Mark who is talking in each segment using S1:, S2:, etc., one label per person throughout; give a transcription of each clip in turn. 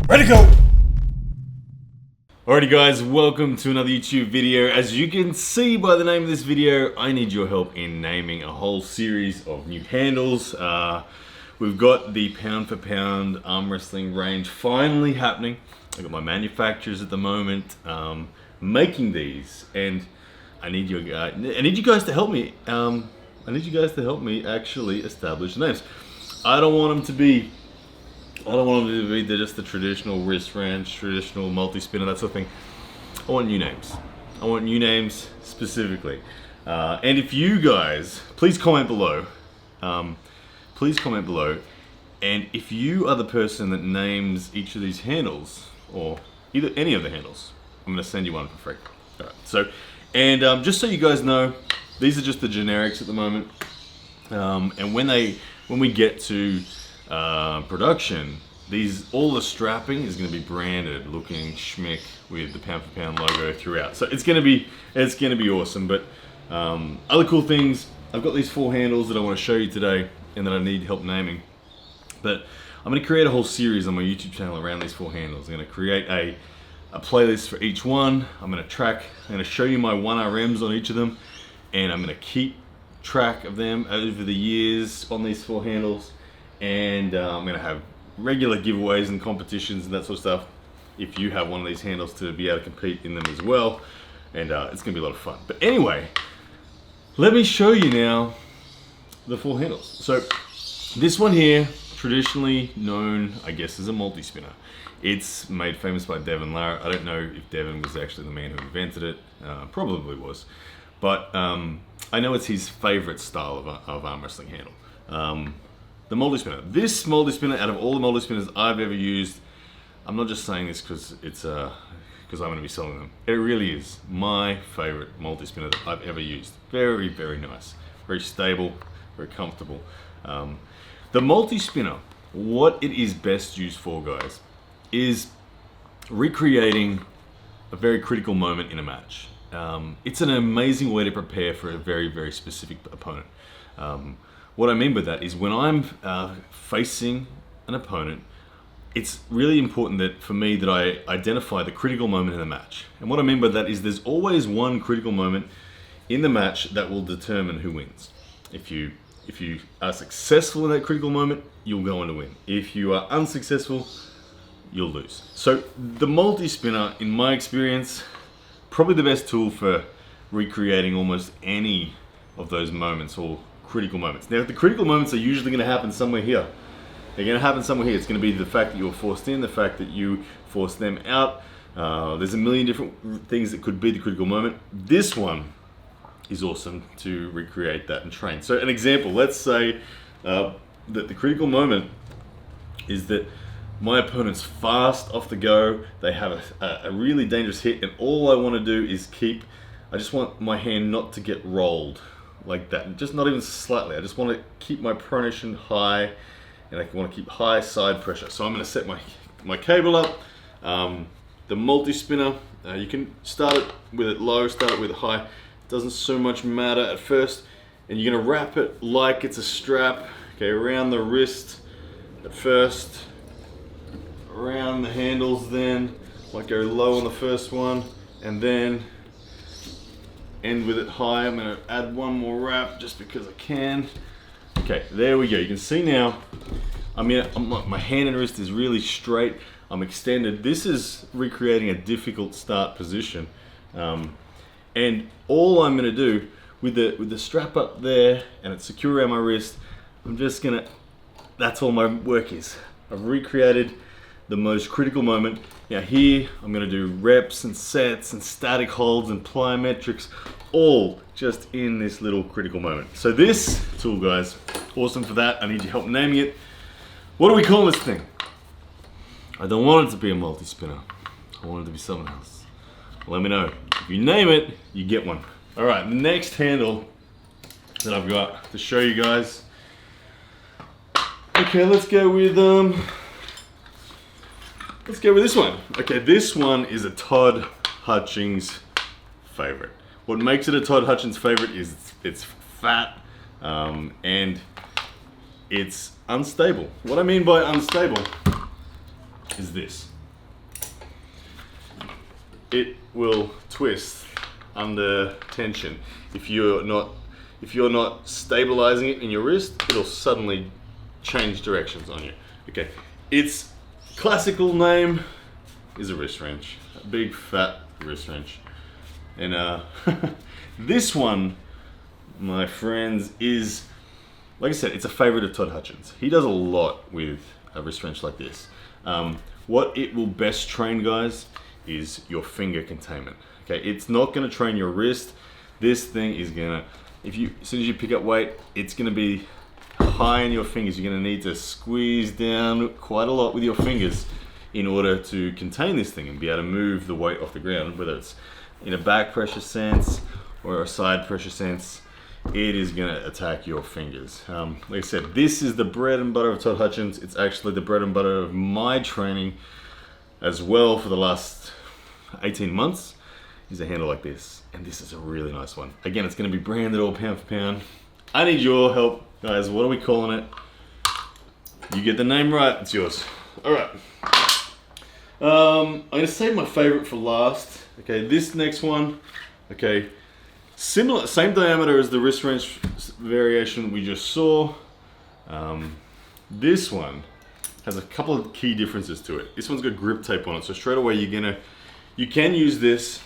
S1: Ready to go!
S2: Alrighty guys, welcome to another YouTube video. As you can see by the name of this video, I need your help in naming a whole series of new handles. We've got the pound for pound arm wrestling range finally happening. I've got my manufacturers at the moment making these, and I need you guys to help me. I need you guys to help me actually establish the names. I don't want them to be just the traditional wrist wrench, traditional multi-spinner, that sort of thing. I want new names. I want new names specifically. And if you guys, please comment below. Please comment below. And if you are the person that names each of these handles, or either any of the handles, I'm going to send you one for free. All right. So, and just so you guys know, these are just the generics at the moment. And when we get to production, all the strapping is going to be branded, looking schmick with the pound for pound logo throughout. So it's going to be awesome. But other cool things, I've got these 4 handles that I want to show you today, and that I need help naming. But I'm going to create a whole series on my YouTube channel around these 4 handles. I'm going to create a playlist for each one. I'm going to show you my 1RMs on each of them, and I'm going to keep track of them over the years on these 4 handles. And I'm going to have regular giveaways and competitions and that sort of stuff if you have one of these handles to be able to compete in them as well. And it's going to be a lot of fun. But anyway, let me show you now the 4 handles. So this one here, traditionally known, I guess, as a multi-spinner. It's made famous by Devin Larratt. I don't know if Devin was actually the man who invented it. Probably was. But I know it's his favorite style of arm wrestling handle. The Moldy Spinner. This Moldy Spinner, out of all the Moldy Spinners I've ever used, I'm not just saying this because I'm going to be selling them. It really is my favorite Moldy Spinner that I've ever used. Very, very nice. Very stable, very comfortable. The Moldy Spinner, what it is best used for, guys, is recreating a very critical moment in a match. It's an amazing way to prepare for a very, very specific opponent. What I mean by that is when I'm facing an opponent, it's really important that for me that I identify the critical moment in the match. And what I mean by that is there's always one critical moment in the match that will determine who wins. If you are successful in that critical moment, you'll go on to win. If you are unsuccessful, you'll lose. So the multi-spinner, in my experience, probably the best tool for recreating almost any of those moments or critical moments. Now, the critical moments are usually going to happen somewhere here. They're going to happen somewhere here. It's going to be the fact that you were forced in, the fact that you forced them out. There's a million different things that could be the critical moment. This one is awesome to recreate that and train. So an example, let's say that the critical moment is that my opponent's fast off the go. They have a really dangerous hit, and all I want to do is I just want my hand not to get rolled like that, just not even slightly. I just want to keep my pronation high, and I want to keep high side pressure. So I'm going to set my cable up. The multi-spinner, you can start it with it low, start it with it high. It doesn't so much matter at first. And you're going to wrap it like it's a strap, okay, around the wrist at first, around the handles then. Might go low on the first one, and then end with it high. I'm going to add one more wrap just because I can. Okay, there we go. You can see now, my hand and wrist is really straight. I'm extended. This is recreating a difficult start position. And all I'm going to do with the strap up there and it's secure around my wrist, that's all my work is. I've recreated the most critical moment. Now here, I'm going to do reps and sets and static holds and plyometrics, all just in this little critical moment. So this tool, guys, awesome for that. I need your help naming it. What do we call this thing? I don't want it to be a multi-spinner. I want it to be something else. Let me know. If you name it, you get one. All right, the next handle that I've got to show you guys. Okay, let's go with this one. Okay, this one is a Todd Hutchings favorite. What makes it a Todd Hutchings favorite is it's fat and it's unstable. What I mean by unstable is this. it will twist under tension. If you're not stabilizing it in your wrist, it'll suddenly change directions on you. Okay, its classical name is a wrist wrench, a big fat wrist wrench. And this one, my friends, is, like I said, it's a favorite of Todd Hutchins. He does a lot with a wrist wrench like this. What it will best train, guys, is your finger containment. Okay, it's not gonna train your wrist. This thing is gonna, as soon as you pick up weight, it's gonna be high in your fingers. You're gonna need to squeeze down quite a lot with your fingers in order to contain this thing and be able to move the weight off the ground, whether it's in a back pressure sense or a side pressure sense. It is gonna attack your fingers. Like I said, this is the bread and butter of Todd Hutchins. It's actually the bread and butter of my training as well for the last 18 months. Is a handle like this, and this is a really nice one. Again, it's gonna be branded all pound for pound. I need your help, guys. What are we calling it? You get the name right, it's yours. All right. I'm gonna save my favorite for last. Okay, this next one, okay, similar, same diameter as the wrist wrench variation we just saw. This one has a couple of key differences to it. This one's got grip tape on it, so straight away you can use this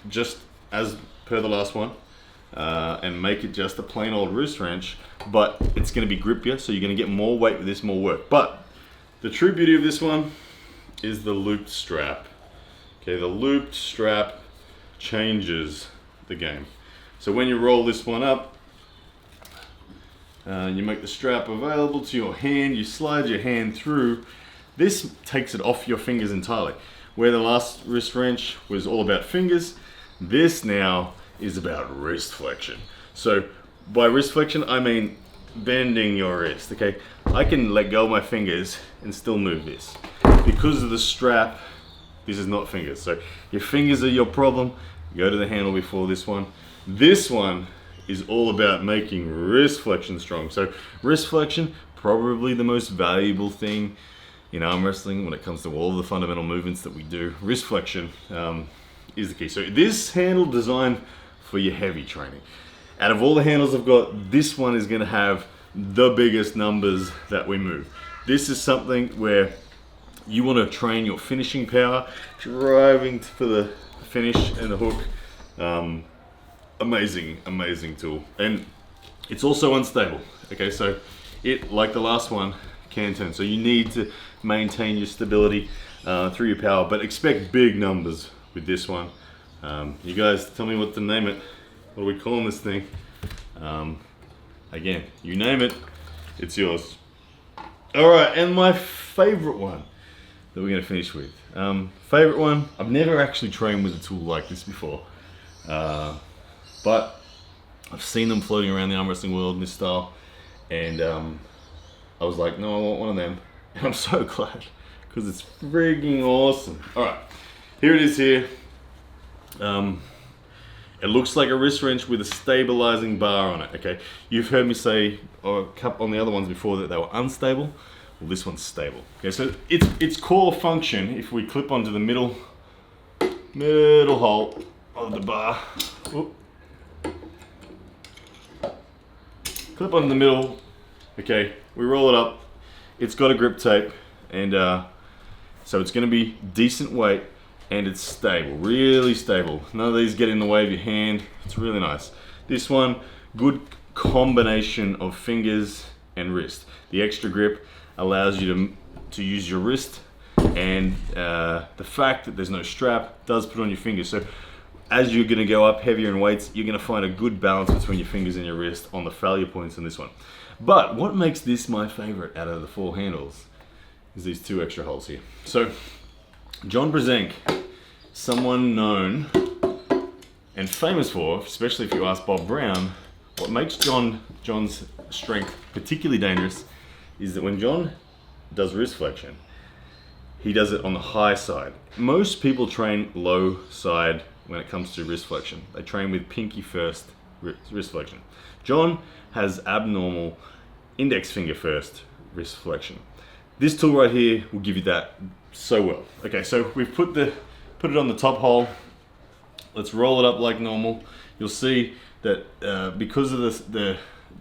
S2: just as per the last one and make it just a plain old wrist wrench, but it's going to be grippier, so you're going to get more weight with this, more work. But the true beauty of this one is the looped strap. Okay, the looped strap changes the game. So when you roll this one up, you make the strap available to your hand, you slide your hand through. This takes it off your fingers entirely. Where the last wrist wrench was all about fingers, this now is about wrist flexion. So by wrist flexion, I mean bending your wrist, okay? I can let go of my fingers and still move this. Because of the strap, this is not fingers. So your fingers are your problem, go to the handle before this one. This one is all about making wrist flexion strong. So wrist flexion, probably the most valuable thing in arm wrestling when it comes to all the fundamental movements that we do. Wrist flexion is the key. So this handle designed for your heavy training. Out of all the handles I've got, this one is gonna have the biggest numbers that we move. This is something where you wanna train your finishing power, driving for the finish and the hook. Amazing, amazing tool. And it's also unstable. Okay, so it, like the last one, can turn. So you need to maintain your stability through your power, but expect big numbers with this one. You guys tell me what to name it. What are we calling this thing? Again, you name it, it's yours. All right, and my favorite one that we're gonna finish with. Favorite one, I've never actually trained with a tool like this before, but I've seen them floating around the arm wrestling world in this style, and I was like, no, I want one of them. And I'm so glad, because it's frigging awesome. All right, here it is here. It looks like a wrist wrench with a stabilizing bar on it, okay? You've heard me say on the other ones before that they were unstable. Well, this one's stable. Okay, so its core function, if we clip onto the middle hole of the bar, clip on the middle, okay, we roll it up, it's got a grip tape, and so it's gonna be decent weight, and it's stable, really stable. None of these get in the way of your hand. It's really nice. This one, good combination of fingers and wrist. The extra grip allows you to use your wrist, and the fact that there's no strap does put on your fingers. So as you're gonna go up heavier in weights, you're gonna find a good balance between your fingers and your wrist on the failure points in this one. But what makes this my favorite out of the 4 handles is these 2 extra holes here. So John Brzenk, someone known and famous for, especially if you ask Bob Brown, what makes John's strength particularly dangerous is that when John does wrist flexion, he does it on the high side. Most people train low side when it comes to wrist flexion. They train with pinky first wrist flexion. John has abnormal index finger first wrist flexion. This tool right here will give you that so well. Okay, so we've put it on the top hole Let's roll it up like normal. You'll see that because of the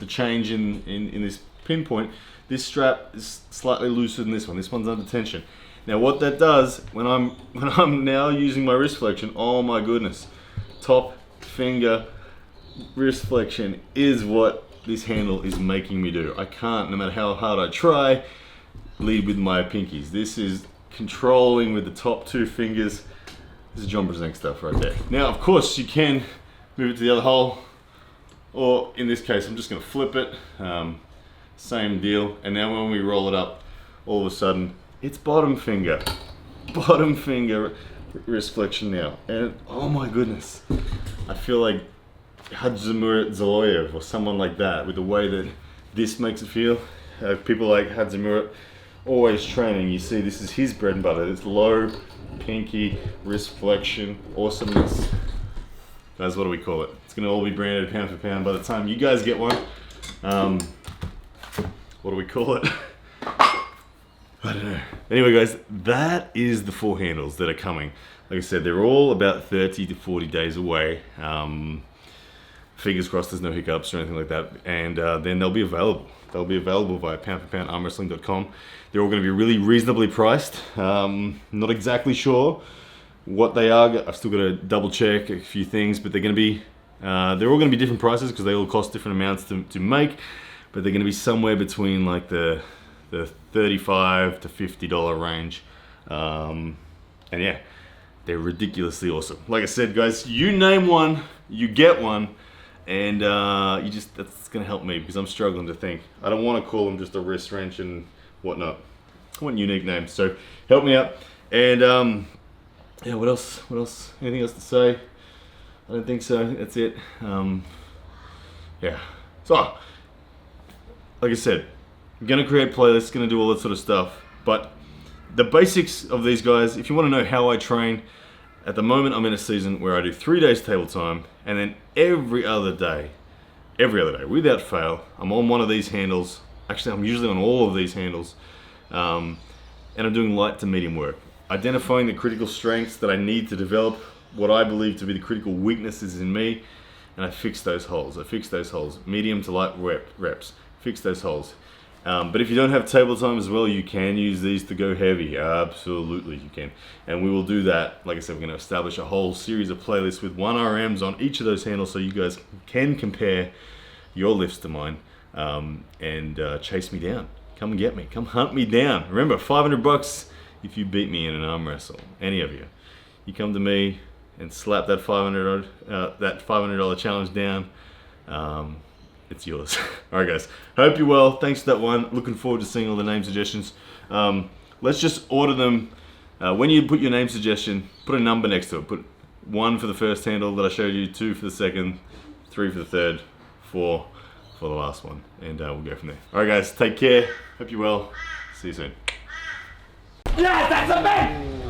S2: change in this pinpoint, this strap is slightly looser than this one. This one's under tension. Now what that does, when I'm now using my wrist flexion, oh my goodness, top finger wrist flexion is what this handle is making me do. I can't, no matter how hard I try, lead with my pinkies. This is controlling with the top two fingers. This is John Brzenk stuff right there. Now, of course, you can move it to the other hole, or in this case, I'm just gonna flip it. Same deal. And now when we roll it up, all of a sudden, it's bottom finger wrist flexion now. And oh my goodness, I feel like Hadzamurat Zaloyev or someone like that with the way that this makes it feel. People like Hadzamurat, always training, you see this is his bread and butter. It's low pinky wrist flexion awesomeness. Guys, what do we call it? It's gonna all be branded pound for pound by the time you guys get one. What do we call it? I don't know. Anyway guys, that is the 4 handles that are coming. Like I said, they're all about 30 to 40 days away. Fingers crossed there's no hiccups or anything like that. And then they'll be available. They'll be available via poundforpoundarmwrestling.com. They're all going to be really reasonably priced. Not exactly sure what they are. I've still got to double check a few things, but they're going to be, they're all going to be different prices because they all cost different amounts to make. But they're going to be somewhere between like the $35 to $50 range. And yeah, they're ridiculously awesome. Like I said, guys, you name one, you get one. And that's gonna help me because I'm struggling to think. I don't want to call them just a wrist wrench and whatnot. I want unique names, so help me out. And yeah, what else? Anything else to say? I don't think so. I think that's it. Yeah. So, like I said, I'm gonna create playlists, gonna do all that sort of stuff. But the basics of these guys, if you want to know how I train, at the moment I'm in a season where I do 3 days table time, and then every other day, without fail, I'm on one of these handles. Actually, I'm usually on all of these handles, and I'm doing light to medium work. Identifying the critical strengths that I need to develop what I believe to be the critical weaknesses in me, and I fix those holes. Medium to light reps, fix those holes. But if you don't have table time as well, you can use these to go heavy. Absolutely, you can. And we will do that. Like I said, we're going to establish a whole series of playlists with 1 RMs on each of those handles so you guys can compare your lifts to mine and chase me down. Come and get me. Come hunt me down. Remember, $500 if you beat me in an arm wrestle. Any of you. You come to me and slap that $500 challenge down. It's yours. Alright guys, hope you're well. Thanks for that one. Looking forward to seeing all the name suggestions. Let's just order them. When you put your name suggestion, put a number next to it. Put 1 for the first handle that I showed you, 2 for the second, 3 for the third, 4 for the last one. And we'll go from there. Alright guys, take care. Hope you're well. See you soon.
S1: Yeah, that's a man!